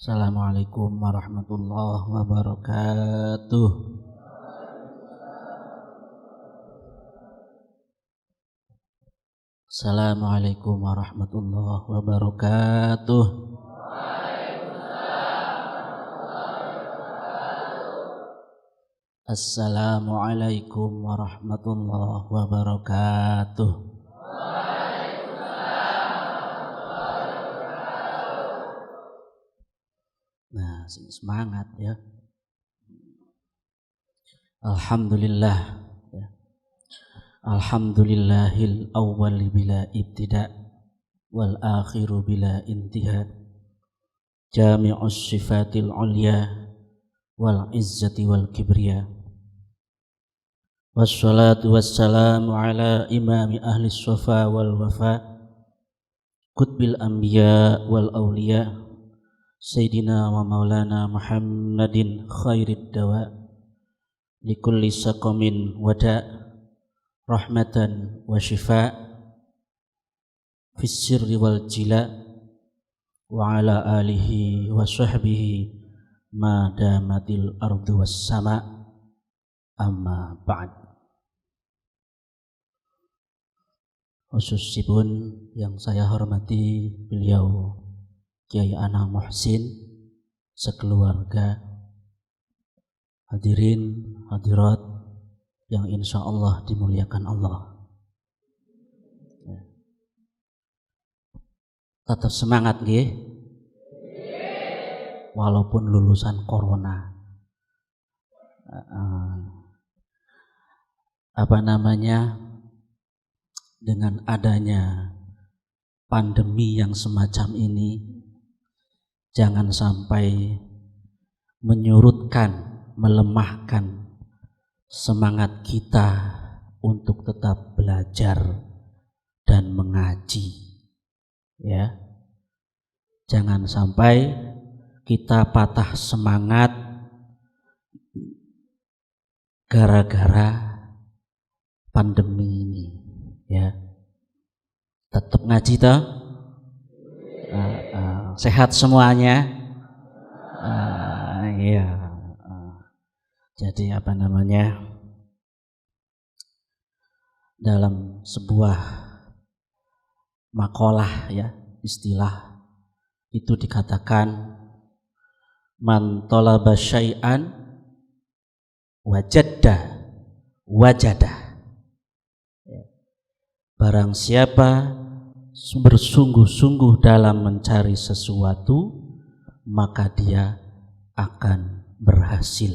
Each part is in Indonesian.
Assalamualaikum warahmatullahi wabarakatuh. Assalamualaikum warahmatullahi wabarakatuh. Assalamualaikum warahmatullahi wabarakatuh. Nah, semangat ya. Alhamdulillah ya. Alhamdulillahil awwal bila ibtida wal akhiru bila intiha. Jami'us sifatil ulya wal izzati wal kibriya. Wassalatu wassalamu ala imami ahli sofa wal wafa, qutbil anbiya wal awliya, Sayyidina wa maulana Muhammadin khairid dawa, likulli saqamin wada, rahmatan wa shifa, fis sirri wal jila, wa ala alihi wa sahbihi ma damatil ardu was sama, amma ba'd. Khususipun yang saya hormati beliau Kiai Ana Muhsin sekeluarga, hadirin hadirat yang insya Allah dimuliakan Allah ya. Tetap semangat nggih, walaupun lulusan corona. Dengan adanya pandemi yang semacam ini, jangan sampai menyurutkan, melemahkan semangat kita untuk tetap belajar dan mengaji ya. Jangan sampai kita patah semangat gara-gara pandemi ini ya. Tetap ngaji toh, sehat semuanya ya. Jadi dalam sebuah makalah ya, istilah itu dikatakan man talaba syai'an wajada. Barang siapa bersungguh-sungguh dalam mencari sesuatu, maka dia akan berhasil.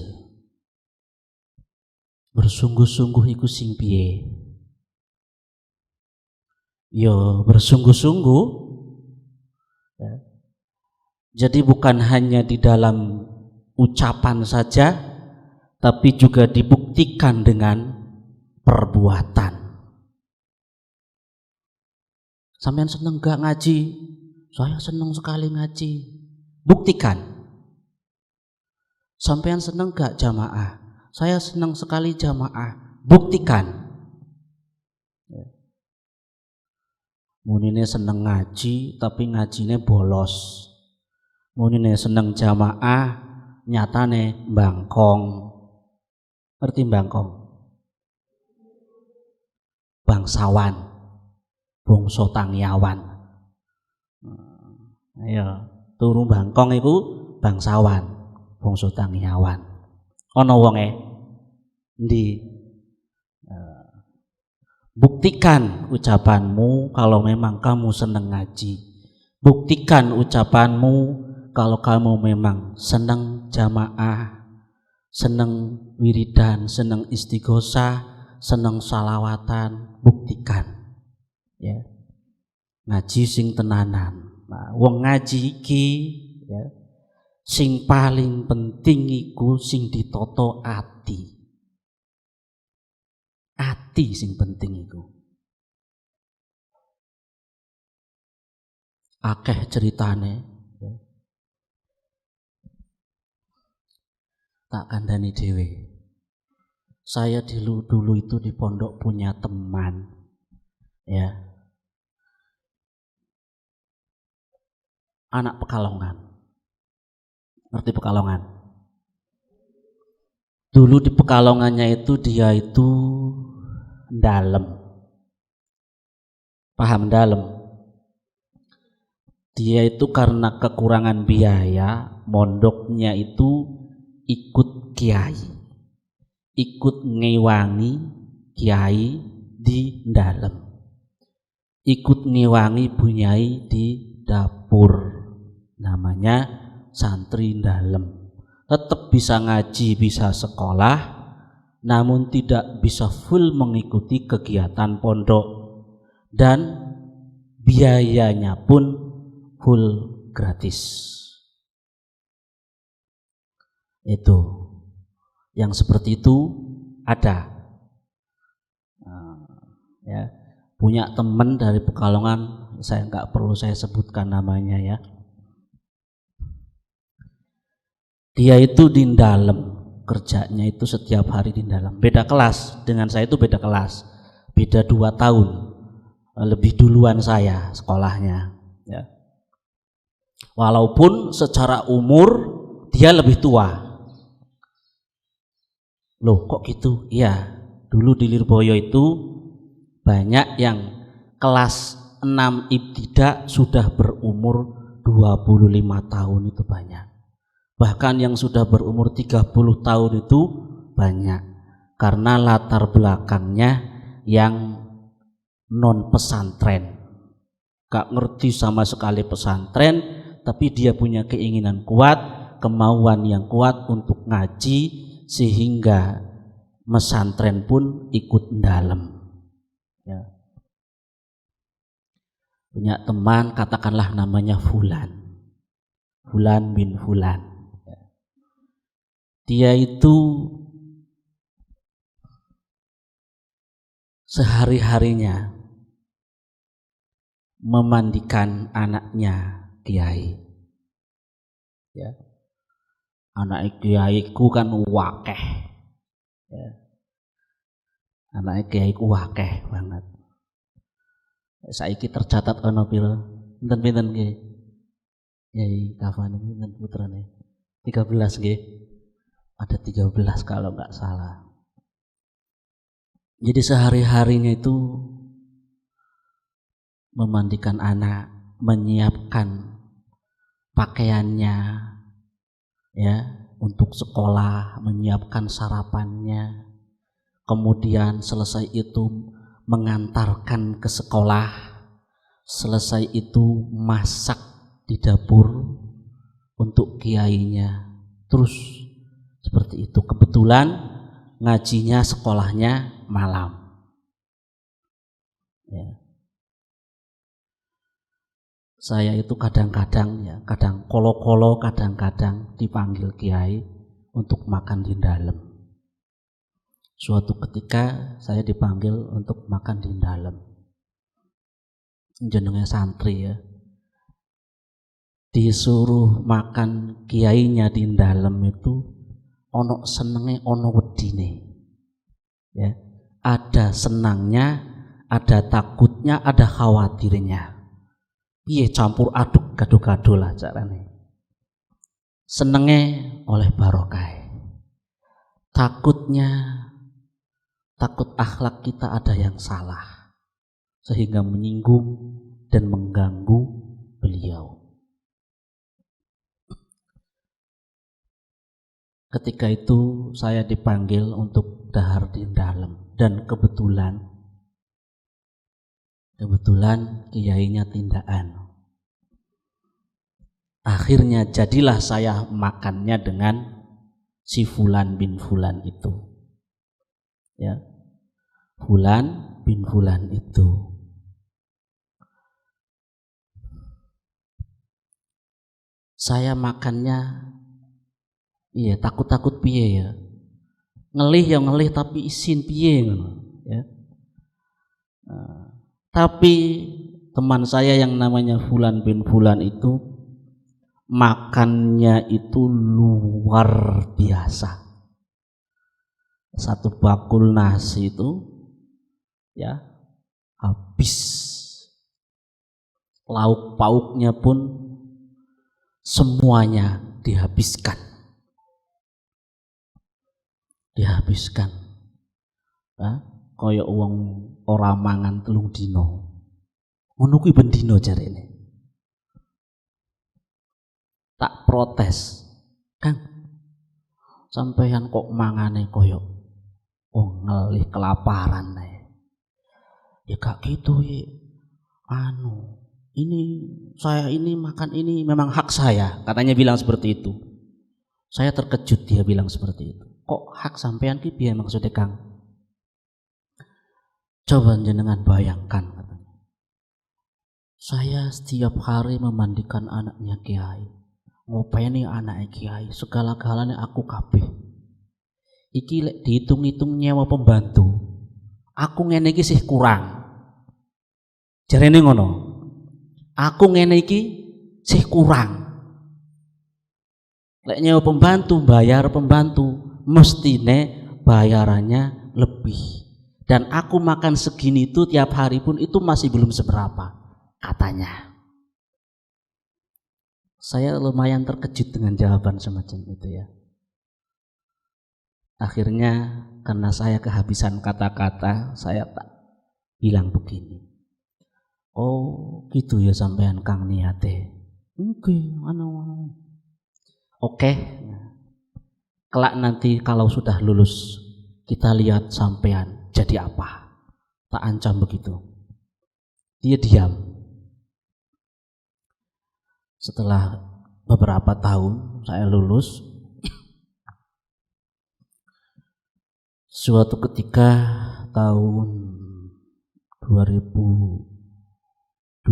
Bersungguh-sungguh iku sing piye? Yo bersungguh-sungguh ya. Jadi bukan hanya di dalam ucapan saja, tapi juga dibuktikan dengan perbuatan. Sampean seneng gak ngaji? Saya seneng sekali ngaji. Buktikan. Sampean seneng gak jamaah? Saya seneng sekali jamaah. Buktikan. Munine seneng ngaji tapi ngajine bolos. Munine seneng jamaah nyatane mbangkong. Ngerti mbangkong? Bangsawan. Bangsa tangyawan. Ayo, turu bangkong iku bangsawan, bangsa tangyawan. Ana wonge ndi? Buktikan ucapanmu kalau memang kamu senang ngaji. Buktikan ucapanmu kalau kamu memang senang jamaah, senang wiridan, senang istighosah, senang salawatan. Buktikan. Ya, ngaji sing tenanan. Nah, wong ngaji iki ya, sing paling penting iku sing ditoto ati. Ati sing penting iku. Akeh ceritane ya. Tak kandhani dhewe. Saya dulu itu di pondok punya teman ya. Anak Pekalongan. Ngerti Pekalongan? Dulu di Pekalongannya itu dia itu dalem. Paham dalem? Dia itu karena kekurangan biaya, mondoknya itu ikut kiai, ikut ngewangi kiai di dalem, ikut ngewangi bunyai di dapur, namanya santri dalem. Tetap bisa ngaji, bisa sekolah, namun tidak bisa full mengikuti kegiatan pondok, dan biayanya pun full gratis. Itu yang seperti itu ada. Ya, punya teman dari Pekalongan, saya nggak perlu saya sebutkan namanya ya. Dia itu di dalam, kerjanya itu setiap hari di dalam. Beda kelas dengan saya, itu beda kelas, beda 2 tahun, lebih duluan saya sekolahnya. Ya. Walaupun secara umur dia lebih tua. Loh kok gitu? Iya, dulu di Lirboyo itu banyak yang kelas 6 ibtidak sudah berumur 25 tahun, itu banyak. Bahkan yang sudah berumur 30 tahun itu banyak, karena latar belakangnya yang non pesantren, gak ngerti sama sekali pesantren, tapi dia punya keinginan kuat, kemauan yang kuat untuk ngaji, sehingga pesantren pun ikut dalam. Ya. Punya teman, katakanlah namanya Fulan bin Fulan. Dia itu sehari-harinya memandikan anaknya kiai. Ya. Anak kiaiku kan wakeh. Ya. Anak kiaiku wakeh banget. Saiki tercatat ana pira? Pinten-pinten nggih? Yai Kafan ini pinten putrane? 13 nggih. Ada 13 kalau nggak salah. Jadi sehari-harinya itu memandikan anak, menyiapkan pakaiannya ya untuk sekolah, menyiapkan sarapannya, kemudian selesai itu mengantarkan ke sekolah, selesai itu masak di dapur untuk kiainya, terus seperti itu. Kebetulan ngajinya sekolahnya malam ya. Saya itu kadang-kadang ya, kadang kolo-kolo, kadang-kadang dipanggil kiai untuk makan di dalam. Suatu ketika saya dipanggil untuk makan di dalam, jenenge santri ya, disuruh makan kiainya di dalam itu ono senenge ono wedine ya, ada senangnya, ada takutnya, ada khawatirnya. Piye campur aduk gado-gado lah carane. Senenge oleh barokah, takutnya takut akhlak kita ada yang salah sehingga menyinggung dan mengganggu beliau. Ketika itu saya dipanggil untuk dahar di dalam, dan kebetulan kiainya tindakan. Akhirnya jadilah saya makannya dengan si Fulan bin Fulan itu. Ya. Fulan bin Fulan itu. Saya makannya iya takut-takut piye ya. Ngelih tapi isin piye ya. Tapi teman saya yang namanya Fulan bin Fulan itu makannya itu luar biasa. Satu bakul nasi itu ya habis. Lauk pauknya pun semuanya dihabiskan. Kaya wong ora mangan 3 dina. Ngono kuwi ben dina jarene. Tak protes. Kang, sampeyan kok mangane kaya wong ngelih kelaparan ae. Ya gak gitu ya. Saya ini makan ini memang hak saya, katanya bilang seperti itu. Saya terkejut dia bilang seperti itu. Kok hak sampean ki piye maksudnya, Kang? Coba jenengan bayangkan, katanya. Saya setiap hari memandikan anaknya Kiai, ngopeni anaknya Kiai, segala-galanya aku kabeh. Iki lek dihitung-hitung nyewa pembantu, aku ngene iki sih kurang. Jarene ngono. Aku ngene iki sih kurang. Lek nyewa pembantu, bayar pembantu, mestine bayarannya lebih. Dan aku makan segini itu tiap hari pun itu masih belum seberapa, katanya. Saya lumayan terkejut dengan jawaban semacam itu ya. Akhirnya karena saya kehabisan kata-kata, saya tak bilang begini. Oh gitu ya sampean Kang niate. Oke. Kelak nanti kalau sudah lulus kita lihat sampean jadi apa. Tak ancam begitu. Dia diam. Setelah beberapa tahun saya lulus, suatu ketika tahun 2014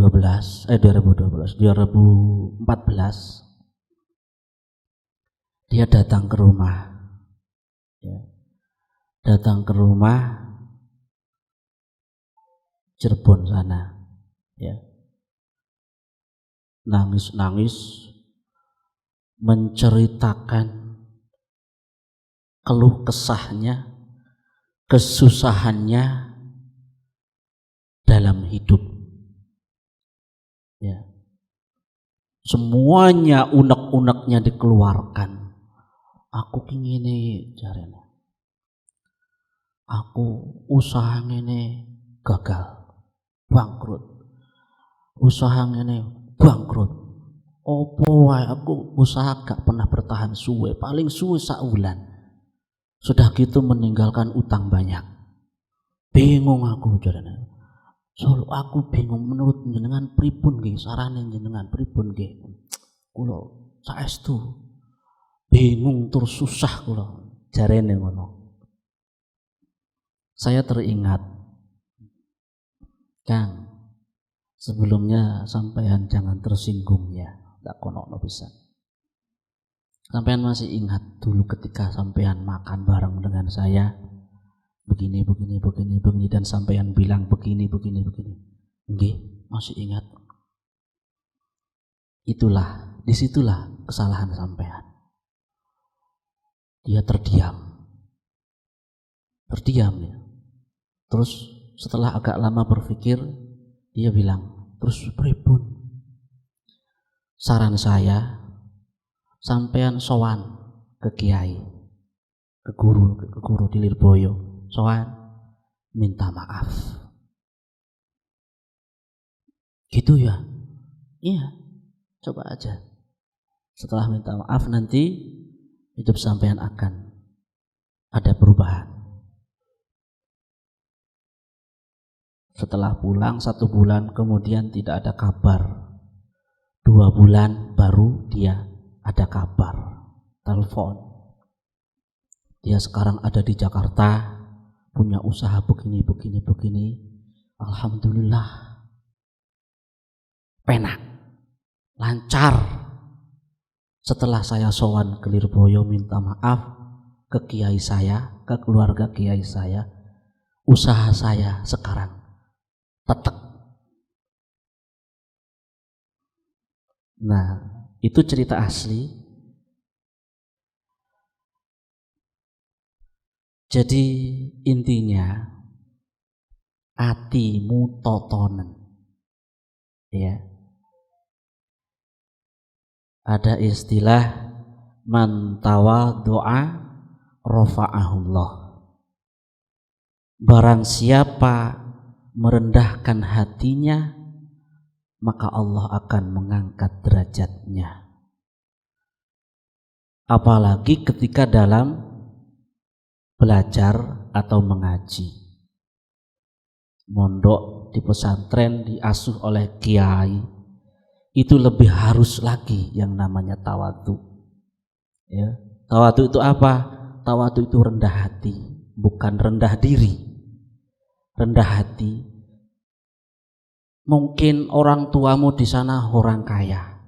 dia datang ke rumah ya. Datang ke rumah Cirebon sana ya. Nangis-nangis menceritakan keluh kesahnya, kesusahannya dalam hidup ya. Semuanya unek-uneknya dikeluarkan. Aku ngene jarene. Aku usaha ngene gagal, bangkrut. Usaha ngene bangkrut. Opo wae aku usaha gak pernah bertahan suwe, paling suwe sak wulan. Sudah gitu meninggalkan utang banyak. Bingung aku jarene. Soal aku bingung menurut jenengan pripun nggih, sarane jenengan pripun nggih. Kula saestu bingung tur susah kula jarene ngono. Saya teringat, Kang, sebelumnya sampean jangan tersinggung ya, tak konokno pisan. Sampean masih ingat dulu ketika sampean makan bareng dengan saya begini dan sampean bilang begini. Nggih, masih ingat. Disitulah kesalahan sampean. Dia terdiam ya. Terus setelah agak lama berpikir, dia bilang, terus pripun? Saran saya, sampean sowan ke kiai, ke guru di Lirboyo, sowan minta maaf. Gitu ya? Iya, coba aja. Setelah minta maaf nanti hidup sampean akan ada perubahan. Setelah pulang 1 bulan kemudian tidak ada kabar. 2 bulan baru dia ada kabar. Telepon. Dia sekarang ada di Jakarta, punya usaha begini. Alhamdulillah. Penak. Lancar. Setelah saya sowan ke Lirboyo minta maaf ke kiai saya, ke keluarga kiai saya, usaha saya sekarang tetek. Nah, itu cerita asli. Jadi intinya atimu totonen. Ya. Ada istilah man tawadhu'a rafa'ahullah. Barang siapa merendahkan hatinya, maka Allah akan mengangkat derajatnya. Apalagi ketika dalam belajar atau mengaji. Mondok di pesantren diasuh oleh kiai, itu lebih harus lagi yang namanya tawadhu. Ya, tawadhu itu apa? Tawadhu itu rendah hati, bukan rendah diri. Rendah hati. Mungkin orang tuamu di sana orang kaya.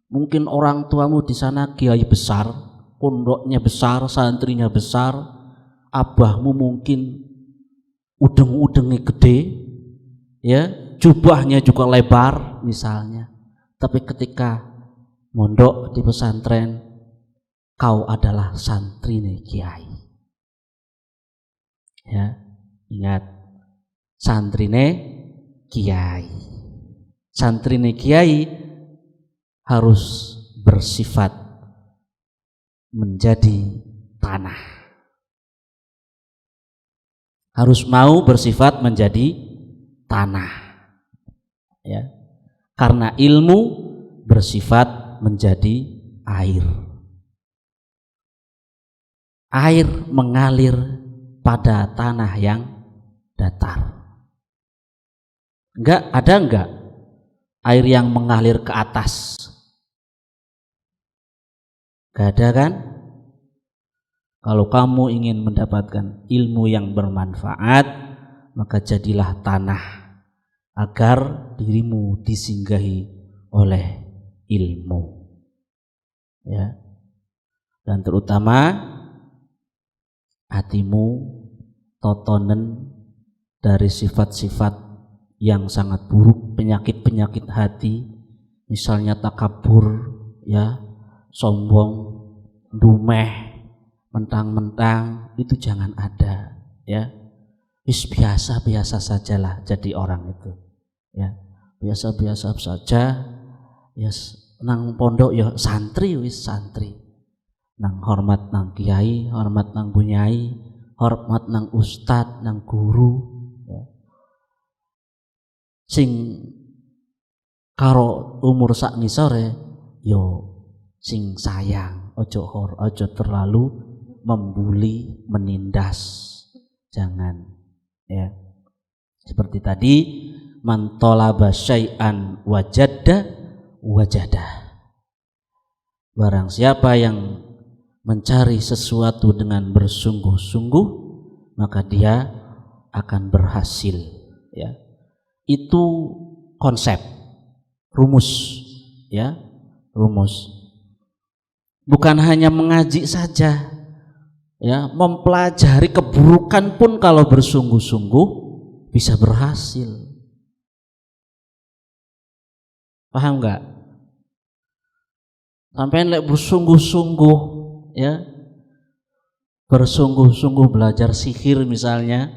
Mungkin orang tuamu di sana kiai besar, pondoknya besar, santrinya besar. Abahmu mungkin udeng-udengnya gede, ya, jubahnya juga lebar misalnya. Tapi ketika mondok di pesantren, kau adalah santrine kiai. Ya, ingat, santrine kiai. Santrine kiai harus bersifat menjadi tanah. Harus mau bersifat menjadi tanah, ya, karena ilmu bersifat menjadi air. Air mengalir pada tanah yang datar. Ada enggak air yang mengalir ke atas? Gak ada kan? Kalau kamu ingin mendapatkan ilmu yang bermanfaat, maka jadilah tanah agar dirimu disinggahi oleh ilmu. Ya. Dan terutama hatimu totonen dari sifat-sifat yang sangat buruk, penyakit-penyakit hati, misalnya takabur, ya, sombong, dumeh, mentang-mentang, itu jangan ada, ya. Biasa-biasa sajalah jadi orang itu, ya, biasa-biasa saja, ya, nang pondok ya santri, wis santri, nang hormat nang kiai, hormat nang bunyai, hormat nang ustad, nang guru, ya. Sing karo umur sak ngisore yo sing sayang, ojo terlalu membuli, menindas, jangan, ya. Seperti tadi, man talaba syai'an wajada. Barang siapa yang mencari sesuatu dengan bersungguh-sungguh, maka dia akan berhasil, ya. Itu konsep, rumus, ya, rumus. Bukan hanya mengaji saja, ya, mempelajari keburukan pun kalau bersungguh-sungguh bisa berhasil. Paham nggak? Sampai lek bersungguh-sungguh, ya, bersungguh-sungguh belajar sihir misalnya,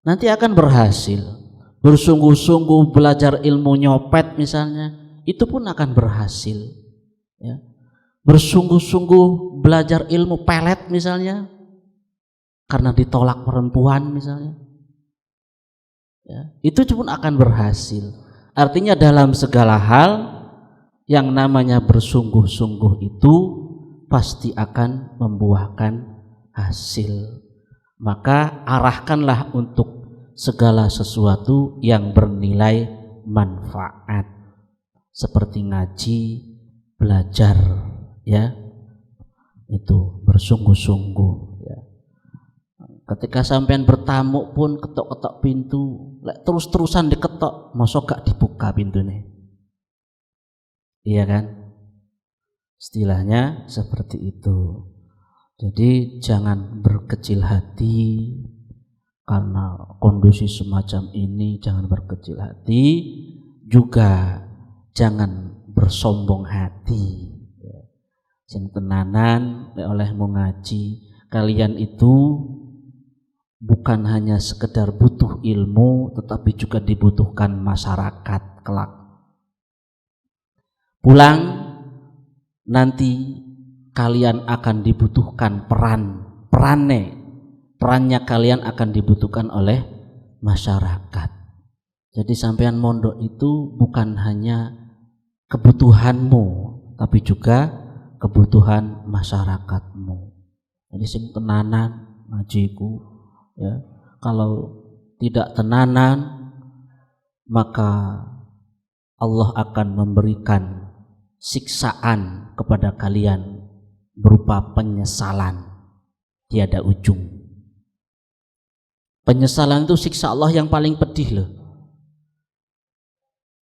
nanti akan berhasil. Bersungguh-sungguh belajar ilmu nyopet misalnya, itu pun akan berhasil, ya. Bersungguh-sungguh belajar ilmu pelet misalnya, karena ditolak perempuan misalnya, ya, itu pun akan berhasil. Artinya dalam segala hal yang namanya bersungguh-sungguh itu pasti akan membuahkan hasil. Maka arahkanlah untuk segala sesuatu yang bernilai manfaat, seperti ngaji, belajar, ya, itu bersungguh-sungguh, ya. Ketika sampean bertamu pun ketok-ketok pintu, terus-terusan diketok, mosok gak dibuka pintunya, iya kan? Istilahnya seperti itu. Jadi jangan berkecil hati karena kondisi semacam ini, jangan berkecil hati, juga jangan bersombong hati. Sing tenanan oleh mengaji, kalian itu bukan hanya sekedar butuh ilmu, tetapi juga dibutuhkan masyarakat kelak. Pulang nanti kalian akan dibutuhkan perannya kalian akan dibutuhkan oleh masyarakat. Jadi sampean mondok itu bukan hanya kebutuhanmu, tapi juga kebutuhan masyarakatmu. Jadi sing tenanan ngajiku, ya. Kalau tidak tenanan, maka Allah akan memberikan siksaan kepada kalian berupa penyesalan tiada ujung. Penyesalan itu siksa Allah yang paling pedih loh.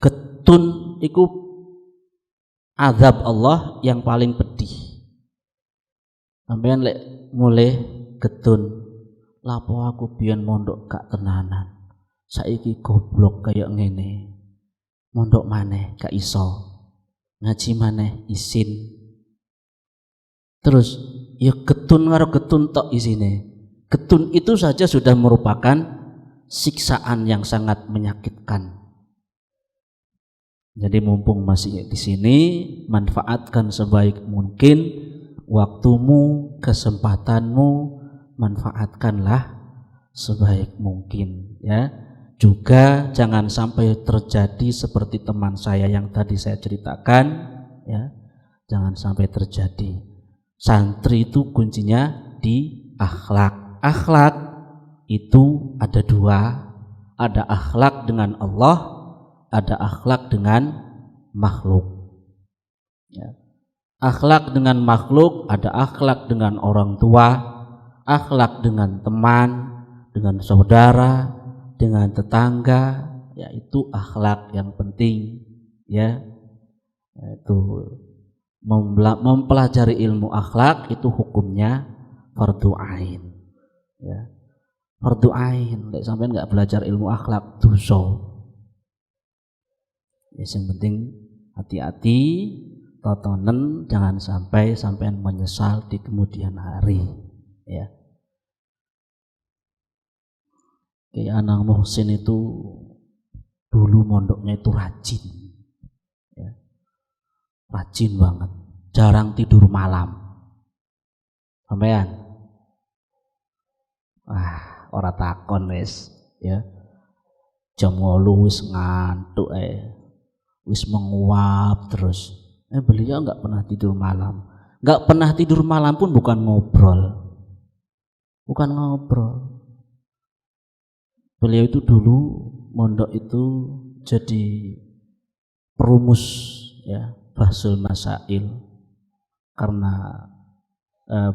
Getun itu azab Allah yang paling pedih. Sampeyan lek mulai getun, lapo aku biyen mondok gak tenanan, saiki goblok kayak ngene, mondok maneh gak iso, ngaji maneh isin, terus ya getun karo getun tok isine. Getun itu saja sudah merupakan siksaan yang sangat menyakitkan. Jadi mumpung masih di sini, manfaatkan sebaik mungkin waktumu, kesempatanmu, manfaatkanlah sebaik mungkin, ya. Juga jangan sampai terjadi seperti teman saya yang tadi saya ceritakan, ya. Jangan sampai terjadi. Santri itu kuncinya di akhlak. Akhlak itu ada dua, ada akhlak dengan Allah, ada akhlak dengan makhluk, ya. Akhlak dengan makhluk, ada akhlak dengan orang tua, akhlak dengan teman, dengan saudara, dengan tetangga, ya itu akhlak yang penting, ya. Itu mempelajari ilmu akhlak itu hukumnya fardu ain, ya. Fardu ain, lek sampean enggak belajar ilmu akhlak dosa. Ya, yang penting hati-hati, totonen, jangan sampai sampean menyesal di kemudian hari, ya. Kayak anak Muhsin itu dulu mondoknya itu rajin, ya. Rajin banget, jarang tidur malam. Sampean? Ora takon wis, ya. Jam 8 wis ngantuk wis menguap terus. Beliau enggak pernah tidur malam. Enggak pernah tidur malam pun bukan ngobrol. Bukan ngobrol. Beliau itu dulu mondok itu jadi perumus, ya, Bahsul Masail, karena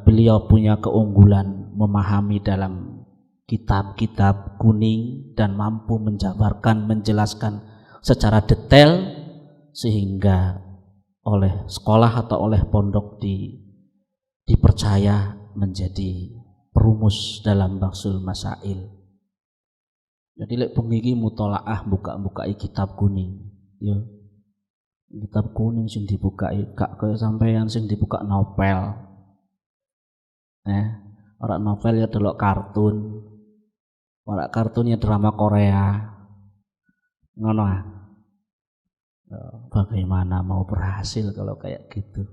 beliau punya keunggulan memahami dalam kitab-kitab kuning dan mampu menjabarkan, menjelaskan secara detail sehingga oleh sekolah atau oleh pondok dipercaya menjadi perumus dalam Bahsul Masail. Jadi lek bengi mutolaah buka-buka kitab kuning, ya. Kitab kuning sing dibukai gak kaya sampeyan sing dibuka novel. Ora novel ya delok kartun. Ora kartun ya drama Korea. Ngono ah. Bagaimana mau berhasil kalau kayak gitu,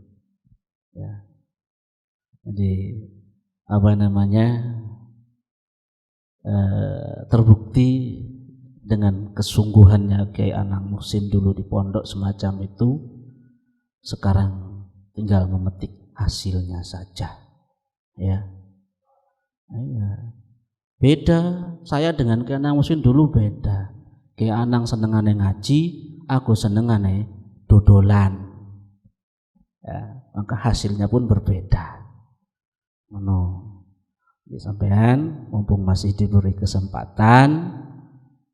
ya. Jadi apa namanya, terbukti dengan kesungguhannya Kiai Anang Muhsin dulu di pondok semacam itu, sekarang tinggal memetik hasilnya saja, ya. Beda saya dengan Kiai Anang Muhsin dulu, beda. Kiai Anang senengane ngaji, aku senengane dodolan, ya, maka hasilnya pun berbeda. Sampean mumpung masih diberi kesempatan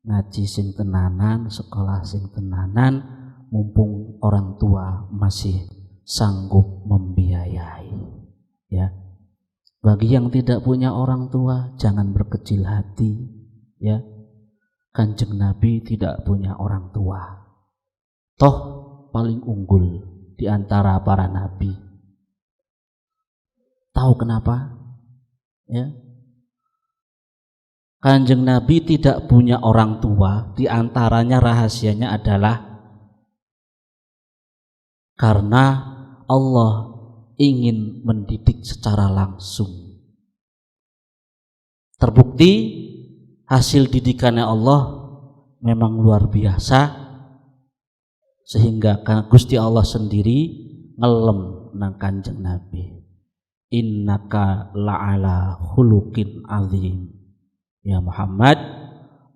ngaji sing tenanan, sekolah sing tenanan, mumpung orang tua masih sanggup membiayai, ya. Bagi yang tidak punya orang tua jangan berkecil hati, ya. Kanjeng Nabi tidak punya orang tua, toh paling unggul di antara para nabi. Tahu kenapa? Ya. Kanjeng Nabi tidak punya orang tua, di antaranya rahasianya adalah karena Allah ingin mendidik secara langsung. Terbukti hasil didikannya Allah memang luar biasa, sehingga Gusti Allah sendiri ngelem nang Kanjeng Nabi. Innaka la'ala khuluqin azim. Ya Muhammad,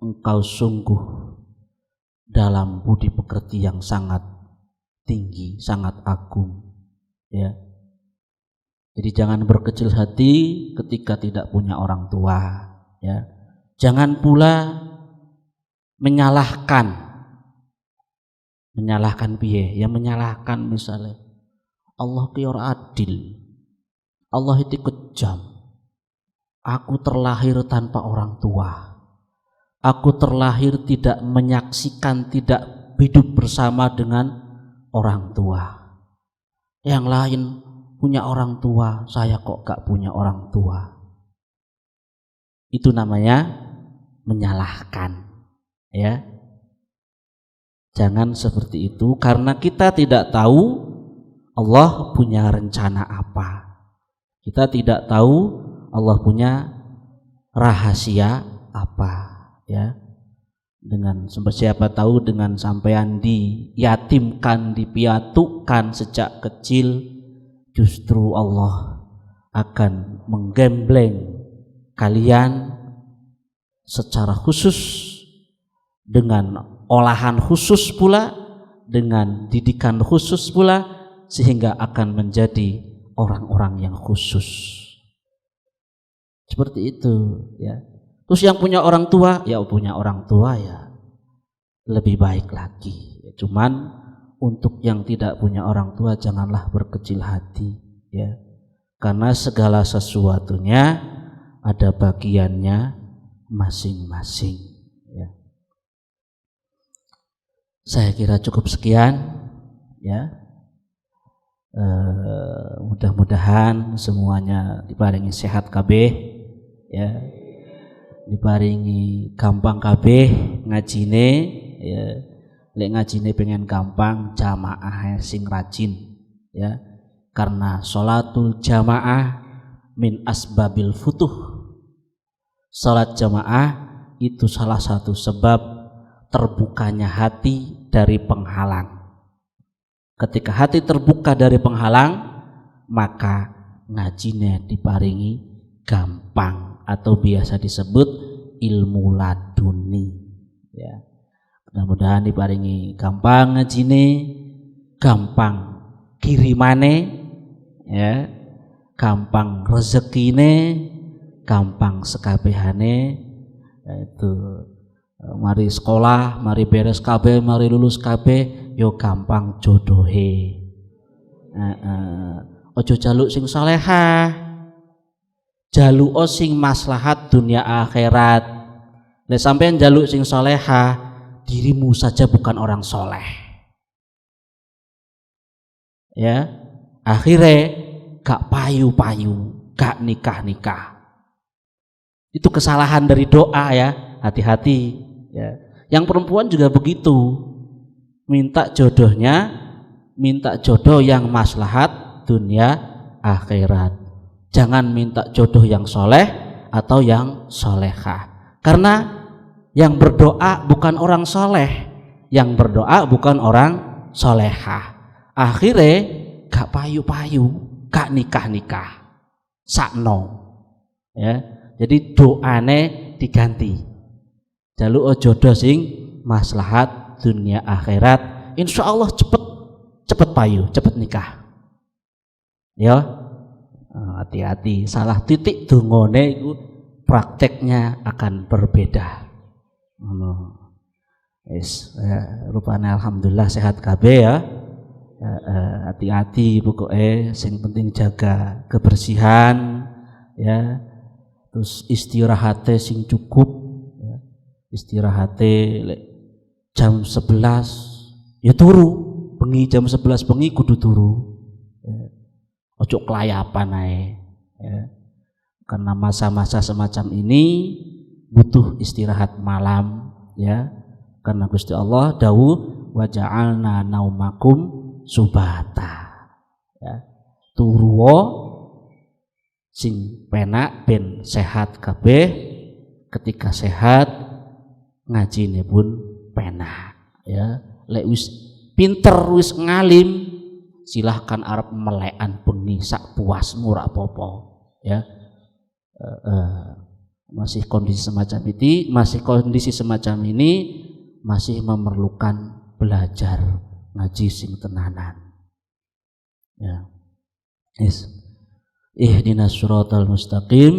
engkau sungguh dalam budi pekerti yang sangat tinggi, sangat agung. Ya. Jadi jangan berkecil hati ketika tidak punya orang tua, ya. Jangan pula menyalahkan piye? Ya menyalahkan misalnya Allah ki ora adil. Allah itu kejam. Aku terlahir tanpa orang tua. Aku terlahir tidak menyaksikan, tidak hidup bersama dengan orang tua. Yang lain punya orang tua, saya kok gak punya orang tua. Itu namanya menyalahkan, ya. Jangan seperti itu, karena kita tidak tahu Allah punya rencana apa. Kita tidak tahu Allah punya rahasia apa, ya. Dengan siapa tahu dengan sampean diyatimkan, dipiatukan sejak kecil, justru Allah akan menggembleng kalian secara khusus, dengan olahan khusus pula, dengan didikan khusus pula, sehingga akan menjadi orang-orang yang khusus. Seperti itu, ya. Terus yang punya orang tua, ya punya orang tua ya lebih baik lagi. Cuman untuk yang tidak punya orang tua janganlah berkecil hati, ya. Karena segala sesuatunya ada bagiannya masing-masing, ya. Saya kira cukup sekian, ya. Mudah-mudahan semuanya diparingi sehat kabeh, ya. Diparingi gampang kabeh ngajine, ya. Lek ngajine pengen gampang, jamaah sing rajin, ya. Karena sholatul jamaah min asbabil futuh. Salat jamaah itu salah satu sebab terbukanya hati dari penghalang. Ketika hati terbuka dari penghalang, maka ngajinya diparingi gampang, atau biasa disebut ilmu laduni, ya. Mudah-mudahan diparingi gampang ngajine, gampang kirimane, ya, gampang rezekine, gampang sekabehane. Itu mari sekolah, mari beres kabeh, mari lulus kabeh, yo gampang jodohe. Ojo jaluk sing salehah, jaluk sing maslahat dunia akhirat. Lek sampean jaluk sing salehah, dirimu saja bukan orang soleh, ya. Akhirnya gak payu-payu, gak nikah-nikah. Itu kesalahan dari doa, ya. Hati-hati, ya. Yang perempuan juga begitu, minta jodohnya, minta jodoh yang maslahat dunia akhirat. Jangan minta jodoh yang soleh atau yang solehah, karena yang berdoa bukan orang soleh, yang berdoa bukan orang solehah. Akhirnya gak payu-payu, gak nikah-nikah, sakno, ya. Jadi doane diganti, jaluk jodoh sing maslahat dunia akhirat. Insya Allah cepet payu, cepet nikah, ya. Hati-hati, salah titik dungone itu prakteknya akan berbeda. Yes, ya, rupanya alhamdulillah sehat kabeh, ya. Hati-hati pokoknya, yang penting jaga kebersihan, ya. Terus istirahatnya sing cukup, ya. Istirahatnya jam 11 ya turu, bengi jam 11 bengi kudu turu, ya. Ojo kelayapan ae, ya. Karena masa-masa semacam ini butuh istirahat malam, ya. Karena Gusti Allah dawuh wa ja'alna naumakum subata, Ya. Turuwo sing penak ben sehat kabeh, ketika sehat ngajine pun penak ya. Lek wis pinter wis ngalim silahkan arep melekan bengi sak puasmu ora apa-apa ya. Masih kondisi semacam ini masih memerlukan belajar ngaji sing tenanan ya. Yes. Ihdinas siratal mustaqim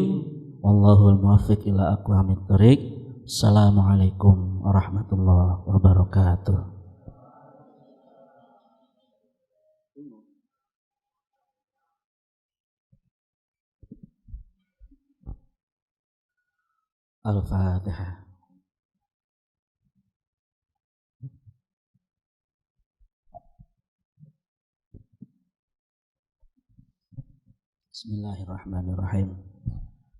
wallahul muwaffiq ila aqwamit thoriq. Assalamualaikum warahmatullahi wabarakatuh. Al-Fatihah. Bismillahirrahmanirrahim.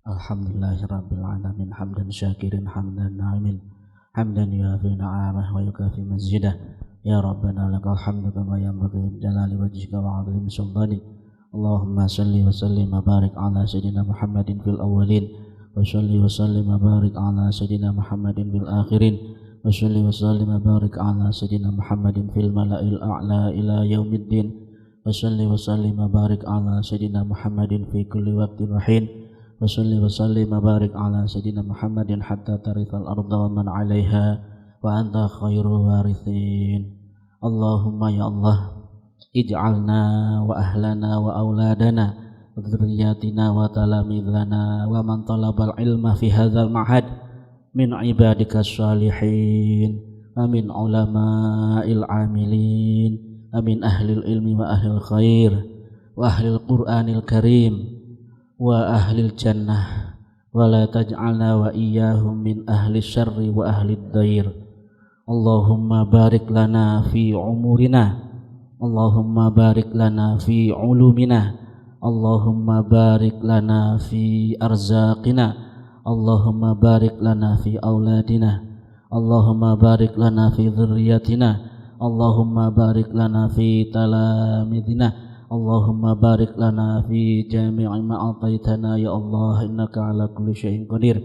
Alhamdulillahirabbil alamin hamdan syakirin hamdan na'imin hamdan yuafi na'amah wa yukafi mazjidah. Ya Rabbana lakal hamdu kama yanbaghi jalali wajhika wa 'azimi sultanik. Allahumma salli wa sallim wa barik ala sayyidina Muhammadin fil awwalin wa salli wa sallim wa barik ala sayyidina Muhammadin fil akhirin wa salli wa sallim wa barik ala sayyidina Muhammadin fil mala'il a'la ila yaumiddin. Wasalli wa sallim wa barik ala sayyidina Muhammadin fi kulli waqtin wa hin. Wasalli wa sallim wa barik ala sayyidina Muhammadin hatta tarithal arda wa man 'alaiha wa anta khairul warithin. Allahumma ya Allah, ij'alna wa ahlana wa auladana wa dzurriyyatina wa talamidana wa man talabal ilma fi hadzal ma'had min ibadika shalihin wa min ulama'il amilin. Amin ahlil ilmi wa ahlil khair wa ahlil qur'anil karim wa ahlil jannah wa la taj'alna wa iyyahum min ahli syarri wa ahli dair. Allahumma barik lana fi umurina, Allahumma barik lana fi ulumina, Allahumma barik lana fi arzaqina, Allahumma barik lana fi auladina, Allahumma barik lana fi dhurriyyatina, Allahumma barik lana fi talamidina, Allahumma barik lana fi jami'i ma ataitana ya Allah innaka ala kulli syai'in qadir.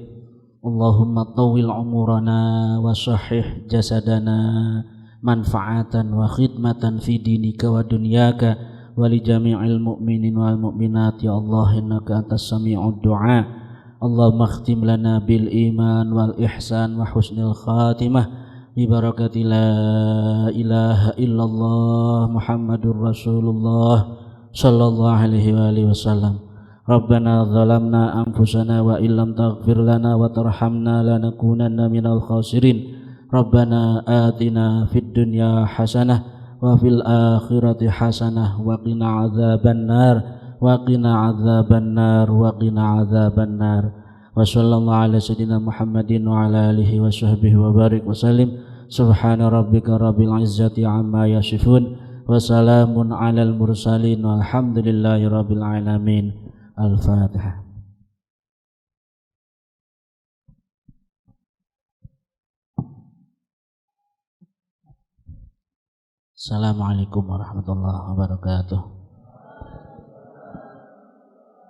Allahumma tawwil umurana wa sahih jasadana manfaatan wa khidmatan fi dinika wa dunyaka wa li jami'il mu'minin wal mu'minat ya Allah innaka antas sami'ud du'a. Allahumma khtim lana bil iman wal ihsan wa husnil khatimah bi barakati la ilaha illallah Muhammadur Rasulullah sallallahu alaihi wa alihi wasallam. Rabbana zalamna anfusana wa illam taghfir lana wa tarhamna lanakunanna minal khasirin. Rabbana atina fid dunya hasanah wa fil akhirati hasanah wa qina adzabannar wa qina adzabannar wa qina adzabannar. Wa sallallahu ala sayyidina Muhammadin wa ala alihi wa sahbihi wa barik wa sallim. Subhana rabbika rabbil izzati amma yasifun wa salamun alal mursalin walhamdulillahi rabbil alamin. Al-Fatihah. Assalamualaikum warahmatullahi wabarakatuh.